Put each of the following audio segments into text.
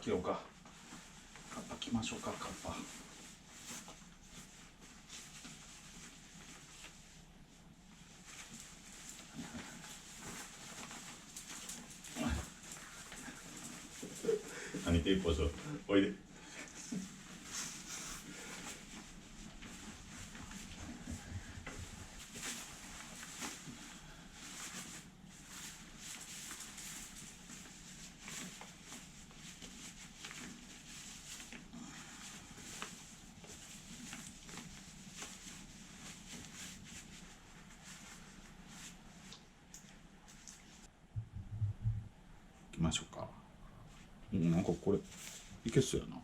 着ようか。カッパ着ましょうか、カッパ。何テープをしよう。おいで。行きましょうか。なんかこれいけそうやな。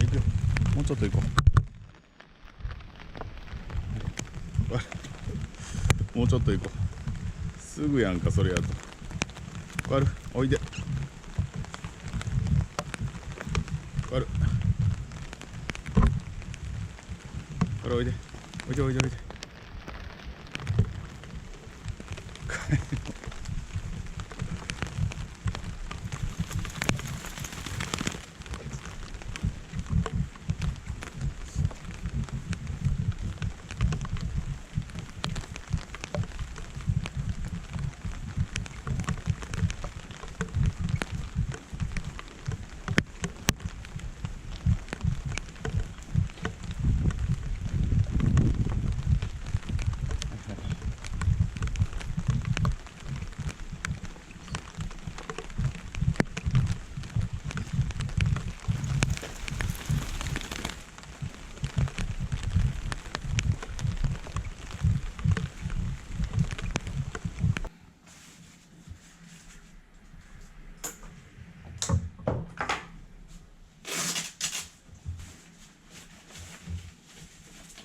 行くよ。もうちょっと行こう。もうちょっと行こう。すぐやんか、それやと。わる、おいで。わる。わる、おいで。おいでおいでおいで。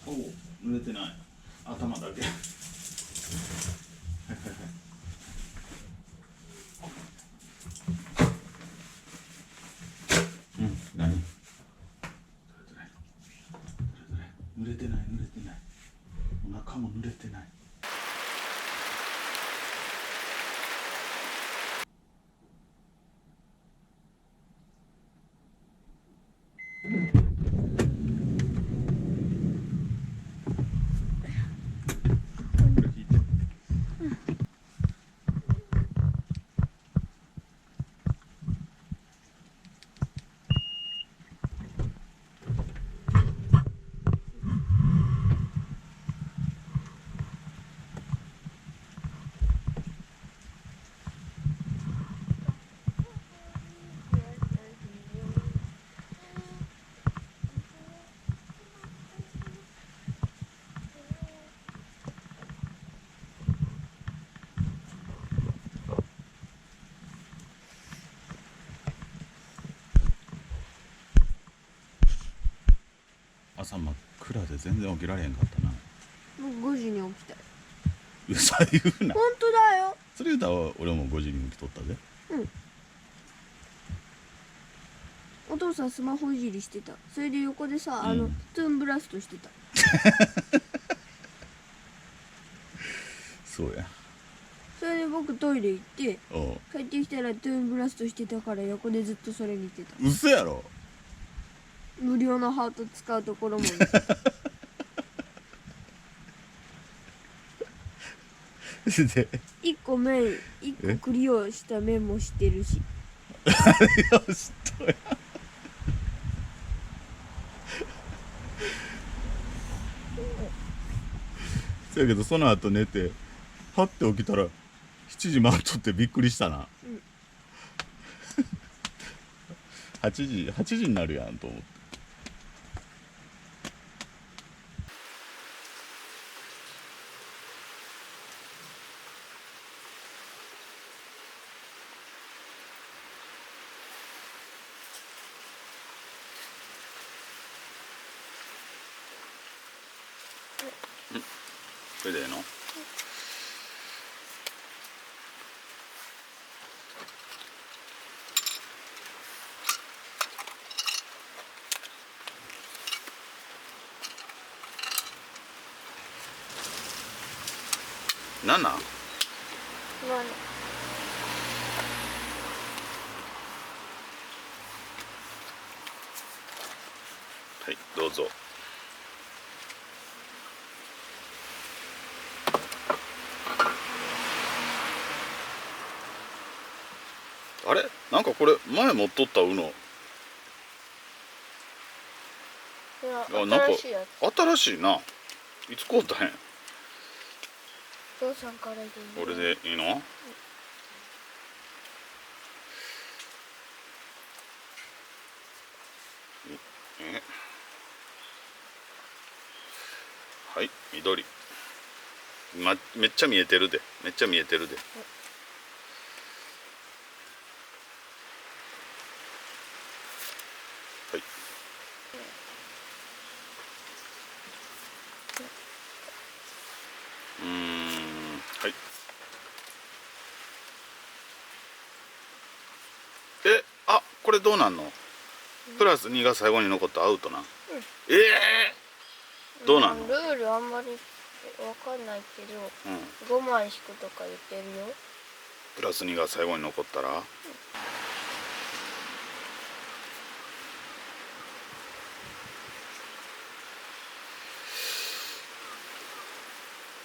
おお、濡れてない。頭だけ。うん、何？濡れてない、濡れてない。お腹も濡れてない。これ引いて。朝真っ暗で全然起きられへんかったな。もう5時に起きたよ。うさ言うな。本当だよ。それ言うたら俺も5時に起きとったで。お父さんスマホいじりしてた。それで横でさ、トゥーンブラストしてた。そうや。それで僕トイレ行っておう、帰ってきたらトゥーンブラストしてたから横でずっとそれ見てた。嘘やろ。無料のハート使うところも見てた。で、1個クリアした面もしてるし。よしとや。そやけどその後寝てパッて起きたら7時回っとってびっくりしたな。8時になるやんと思って。それでいいの？なんなん？まあね。はい、どうぞ。あれ、なんかこれ前持っとったウノ。いや、あ、なんか新しいやつ。新しいな。いつ買うたんや。お父さんからでいいよ。俺でいいの？え、はい、緑。めっちゃ見えてるで。めっちゃ見えてるで。はい。はい。あ、これどうなんの？プラス2が最後に残ったアウトな。どうなんの？ルールあんまりわかんないけど、5枚引くとか言ってるよ。プラス2が最後に残ったら、は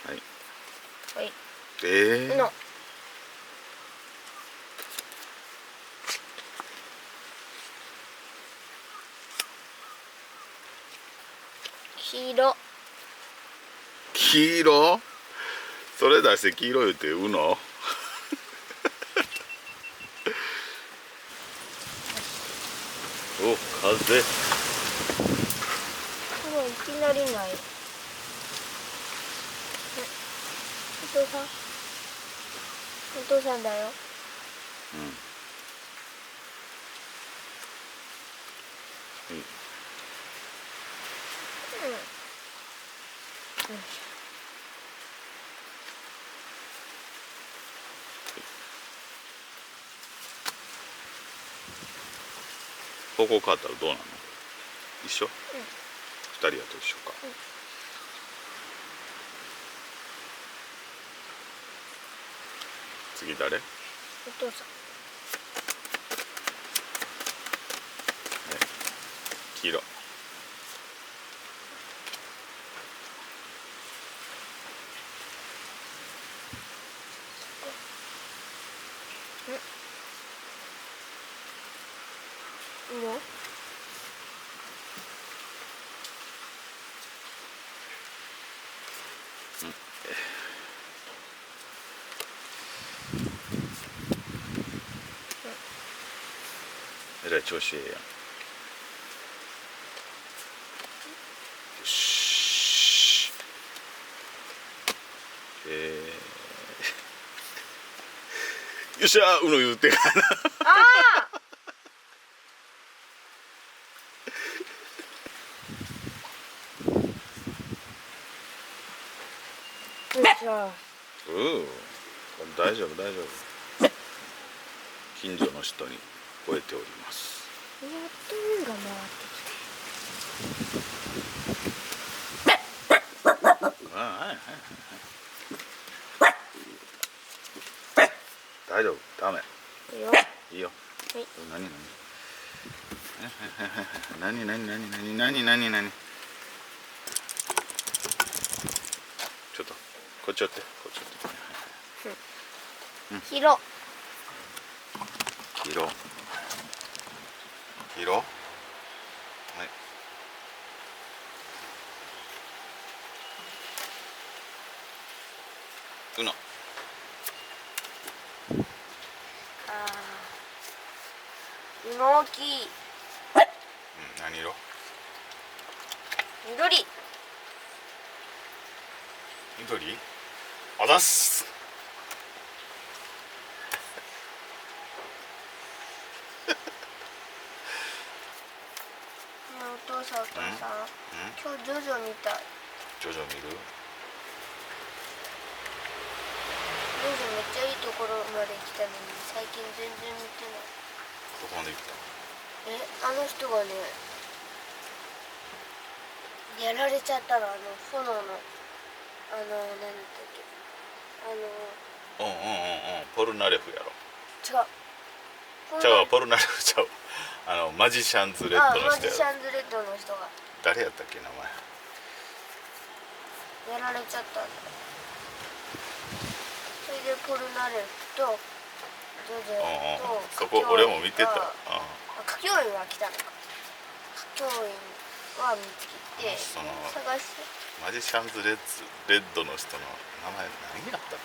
い。はい。えの黄色。黄色？それ出して黄色言うてうの？お、風。もういきなりない。お父さん。お父さんだよ。うん。うん。方向変わったらどうなの？一緒？二人やと一緒か。次誰？お父さん。黄色。いいよ。えらい調子ええやん。よし。よっしゃー、うの言うてからな。ああ。じゃあ。大丈夫大丈夫。近所の人に吠えております。やっと運が回ってきた。はいはいはい。大丈夫、ダメ。いいよ。いいよ。はい。何？ちょっとこっち寄って、こっち寄って。黄色。黄色。黄色。はい。うの。ああ。大きい。何色？緑。緑？あざっす。お父さん、今日ジョジョ見たい。ジョジョ見る？めっちゃいいところまで来たのに最近全然見てない。どこまで行ったあの人がねやられちゃったの。炎の何だったっけ、ポルナレフやろ。違うちゃうわ、ポルナレフちゃうわ。マジシャンズレッドのマジ人やろ。シャンズレッドの人が誰やったっけ名前。やられちゃったんだよ。それでポルナレフとジョジョとそこ俺も見てた。歌教員は来たのか。歌教員は見つけてその探して。マジシャンズレッドの人の名前何やったかな。